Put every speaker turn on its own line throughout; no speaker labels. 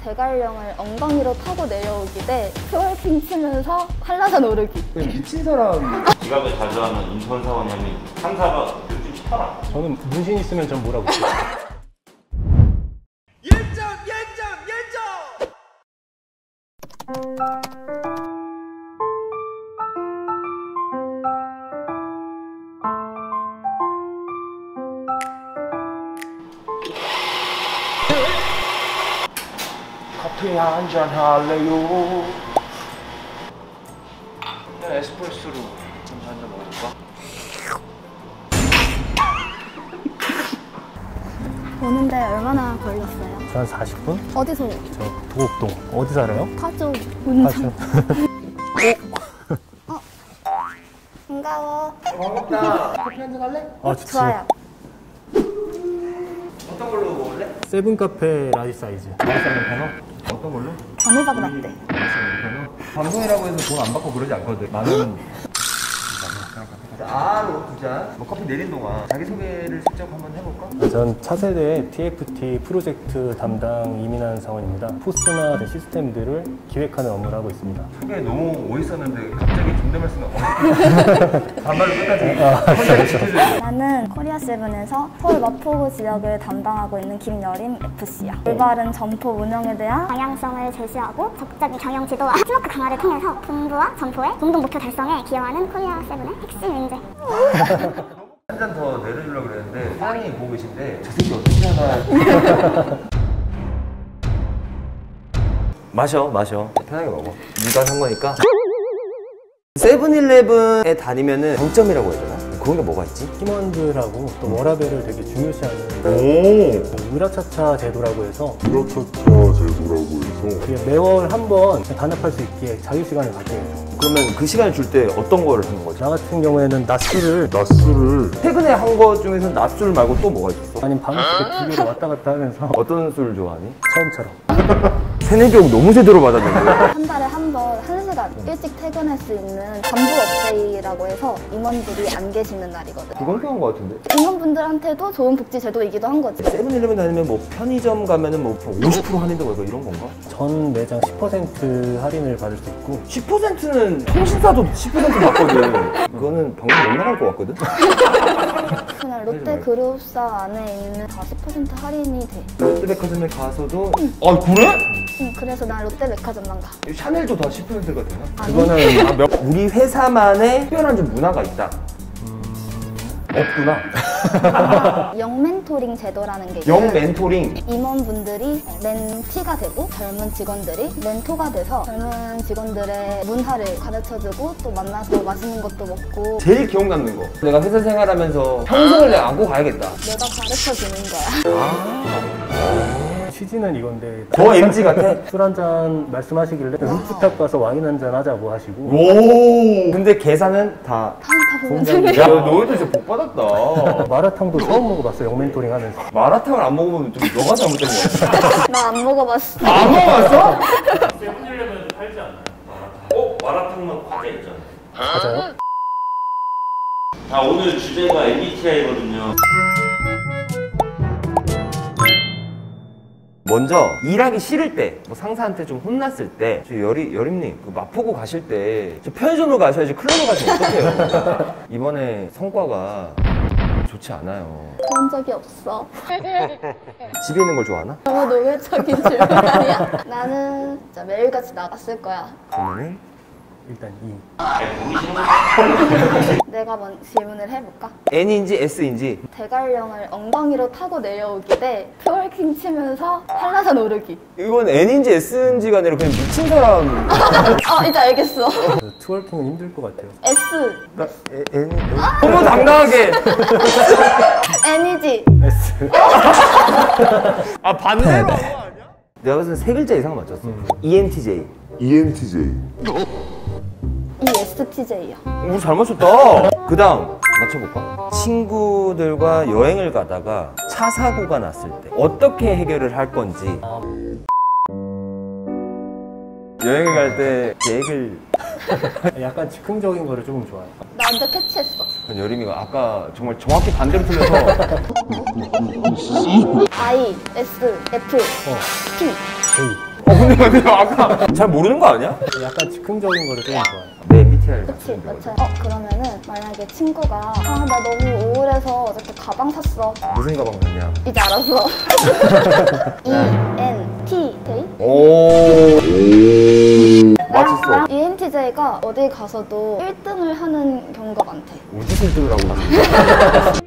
대관령을 엉덩이로 타고 내려오기 대 트월킹 치면서 한라산 오르기.
미친 사람.
지각을 자주 하는 인턴 사원이 하면 상사가 요즘 시켜라.
저는 문신 있으면 전 뭐라고 해요.
커피 한잔 할래요? 그냥 에스프레소로 한잔 먹어볼까?
오는데 얼마나 걸렸어요?
저 한 40분?
어디서?
저 도곡동. 어디 살아요?
파주 운전.
파주.
반가워.
반갑다. 커피 한잔 할래?
좋지.
좋아요.
어떤 걸로 먹을래?
세븐카페 라지 사이즈. 라지 사이즈 편어? 어떤 걸로?
단호박 라떼.
방송이라고 해서 돈 안 받고 그러지 않거든. 나는 R로 두 잔. 뭐 커피 내린 동안 자기소개를 슬쩍 한번 해볼까?
전 차세대 TFT 프로젝트 담당 이민환 사원입니다. 포스나 시스템들을 기획하는 업무를 하고 있습니다.
소개 너무 오있었는데 갑자기 존댓말 쓰면 어색해. 반말로 끝나지. 혼자 지켜줘야
나는 코리아세븐에서 서울 마포구 지역을 담당하고 있는 김여림 FC야. 올바른 점포 운영에 대한
방향성을 제시하고 적극적인 경영 지도와 팀워크 강화를 통해서 본부와 점포의 공동 목표 달성에 기여하는 코리아세븐의 핵심 인재.
한 잔 더 내려주려고 그랬는데 사장님이 보고 계신데 저 새끼 어떻게 하나. 마셔. 편하게 먹어. 네가 산 거니까. 세븐일레븐에 다니면은 장점이라고 해야 되나? 그런 게 뭐가 있지?
팀원들하고 또 워라밸을 되게 중요시하는
오.
으라차차 제도라고 해서
제도라고 해서
매월 한 번 단합할 수 있게 자유시간을 갖게 해요.
그러면 그 시간을 줄 때 어떤 거를 하는 거지?
나 같은 경우에는 낮술을
최근에 한 거 중에서 낮술 말고 또 뭐가 있어?
아니면 밤늦게 두 개를 왔다 갔다 하면서
어떤 술 좋아하니?
처음처럼
세뇌교육 너무 제대로 받았는데.
한 달에 한 번 1시간 일찍 퇴근할 수 있는 간부 업데이라고 해서 임원들이 안 계시는 날이거든.
그건 좋은 거 같은데?
임원분들한테도 좋은 복지 제도이기도 한 거지.
세븐일레븐 다니면 뭐 편의점 가면은 뭐 50% 할인되고 이런 건가?
전 매장 10% 할인을 받을 수 있고
10%는 통신사도 10% 받거든. 그거는 방금 못 나갈 것 같거든?
그냥 롯데그룹사 안에 있는 다 10% 할인이 돼.
롯데백화점에 가서도 아 그래?
응, 그래서 난 롯데백화점만 가.
샤넬도 다 10%가 되나?
아니.
그거는 우리 회사만의 특별한 좀 문화가 있다. 없구나.
영멘토링 제도라는 게
영
있어요.
멘토링.
임원분들이 멘티가 되고 젊은 직원들이 멘토가 돼서 젊은 직원들의 문화를 가르쳐주고 또 만나서 맛있는 것도 먹고
제일 기억 남는 거. 내가 회사 생활하면서 평생을 내가 안고 가야겠다.
내가 가르쳐주는 거야.
취지는 이건데
더 MG 같아?
술 한잔 말씀하시길래 루프탑 가서 와인 한잔 하자고 하시고
오. 근데 계산은 다.
다 보면
공장이-
야, 너희들 진짜 복 받았다.
마라탕도 처음 먹어봤어요. 영멘토링 하면서.
마라탕을 안 먹으면 좀 너가 잘못된 거 같아.
나 안 먹어봤어.
안 먹었어?
세븐일레븐에도 팔지 않나요? 마라탕? 마라탕만 과자 있잖아요.
맞아요?
자, 오늘 주제가 MBTI거든요. 먼저 일하기 싫을 때, 뭐 상사한테 좀 혼났을 때, 저 여림님 그 마포구 가실 때 저 편의점을 가셔야지 클럽을 가시면 어떡해요? 이번에 성과가 좋지 않아요.
그런 적이 없어.
집에 있는 걸 좋아하나?
너무 노골적인 질문 아니야? 나는 진짜 매일같이 나갔을 거야.
그러면은
일단 이.
내가 먼저 질문을 해볼까?
N인지 S인지.
대관령을 엉덩이로 타고 내려오기 대 트월킹 치면서 한라산 오르기.
이건 N인지 S인지가 아니라 그냥 미친 사람.
이제 알겠어.
트월킹은 힘들 것 같아요.
S.
너무 당당하게.
N이지.
S.
아, 반대로 한거 아니야? 내가 봤을 때 세 글자 이상 맞췄어. ENTJ.
ENTJ
ESTJ야.
우리 잘 맞췄다. 그 다음 맞춰볼까? 친구들과 여행을 가다가 차 사고가 났을 때 어떻게 해결을 할 건지. 여행을 갈 때 계획을.
약간 즉흥적인 거를 조금 좋아해요.
나한테 캐치했어.
여림이가 아까 정말 정확히 반대로 틀려서.
I, S, F, P.
J.
근데 아까 잘 모르는 거 아니야?
약간 즉흥적인 거를 좀 좋아해요.
내 MBTI를
그치, 맞죠. 그러면은 만약에 친구가 나 너무 우울해서 어저께 가방 샀어.
무슨 가방 샀냐?
이제 알았어. ENTJ?
오. 맞췄어.
ENTJ가 어디 가서도 1등을 하는 경우가 많대.
어디서 1등을 하고 있어?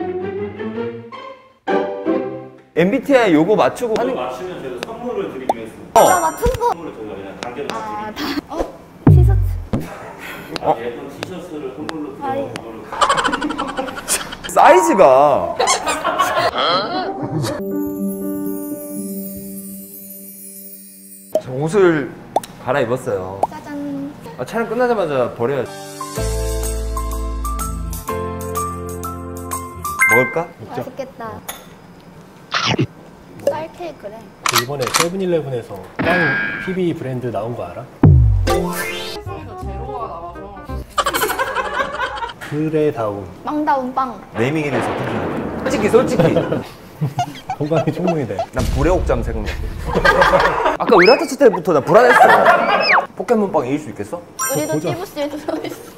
MBTI 요거 맞추고
이거
하는
맞추면 저희가 선물을 드리기로 했습니다.
나 맞췄어.
선물을 저희가 그냥 단계로
아,
드리고
다. 티셔츠.
예쁜 티셔츠를 선물로
아이.
드리고
사이즈가 저 옷을 갈아입었어요.
짜잔.
촬영 끝나자마자 버려야지. 먹을까?
맛있겠다. 쌀 케이크래.
그 이번에 세븐일레븐에서 빵 PB 브랜드 나온 거 알아? 그레다운.
빵다운 빵.
네이밍에 대해서 어떻게 생각해? 솔직히
건강에 충분히 돼.
난 불의 옥장 생각났어. 아까 의라터치 때부터 나 불안했어. 포켓몬빵 이길 수 있겠어?
우리도
보자.
찌부씨에 들어있어.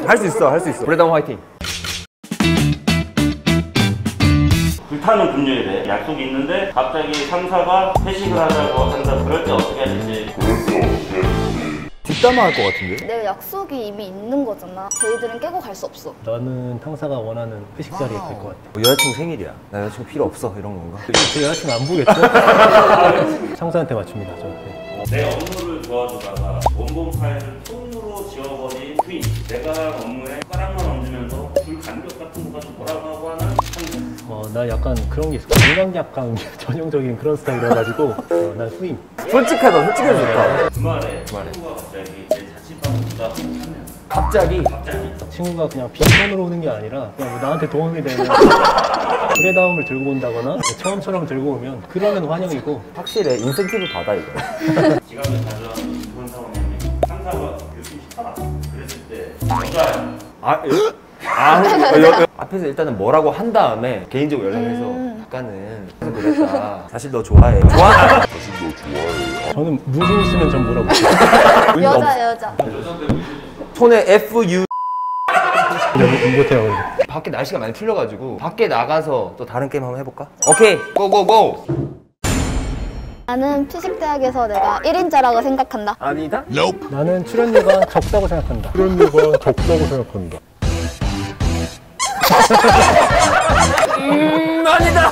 할 수 있어, 할 수 있어. 브레다운 화이팅.
불타는 금요일에 약속이 있는데 갑자기 상사가 회식을 하자고 한다. 그럴 때 어떻게 하실지.
뒷담화 할 것 같은데?
내 약속이 이미 있는 거잖아. 저희들은 깨고 갈 수 없어.
너는 상사가 원하는 회식 자리에 될 것 같아.
여자친구 생일이야. 나 여자친구 필요 없어. 이런 건가?
제 여자친구 안 보겠죠? 상사한테 맞춥니다, 저. 네.
내 업무를 도와주다가 원본 파일을 폰으로 지워버린 후임. 내가 할 업무에 숟가락만 얹으면서 불 간격 같은 거 가지고 뭐라고 하고 하는 상사.
나 약간 그런 게 있어. 건강약강 전형적인 그런 스타일이라가지고 난 후임.
솔직하다, 솔직해서 좋다.
주말에 친구가 갑자기 내 자취방을 부탁하면
갑자기?
친구가 그냥 빈손으로 오는 게 아니라 그냥 뭐 나한테 도움이 되는 프레다움을 들고 온다거나 처음처럼 들고 오면 그러면 환영이고.
확실해. 인센티브 받아, 이거.
지갑을 가져왔는 이분 사원님이 상사가 교수님 시켜놨어. 그랬을 때 여자야.
앞에서 일단은 뭐라고 한 다음에 개인적으로 연락해서 약간은 그랬다. 사실 너 좋아해. 좋아?
저는 무슨 있으면 전 물어볼게요.
여자.
손에 FU.
못해요.
밖에 날씨가 많이 풀려가지고 밖에 나가서 또 다른 게임 한번 해볼까? 오케이, 고고고.
나는 피식대학에서 내가 1인자라고 생각한다.
아니다?
나는 출연료가 적다고 생각한다. 출연료가 적다고 생각한다.
아니다.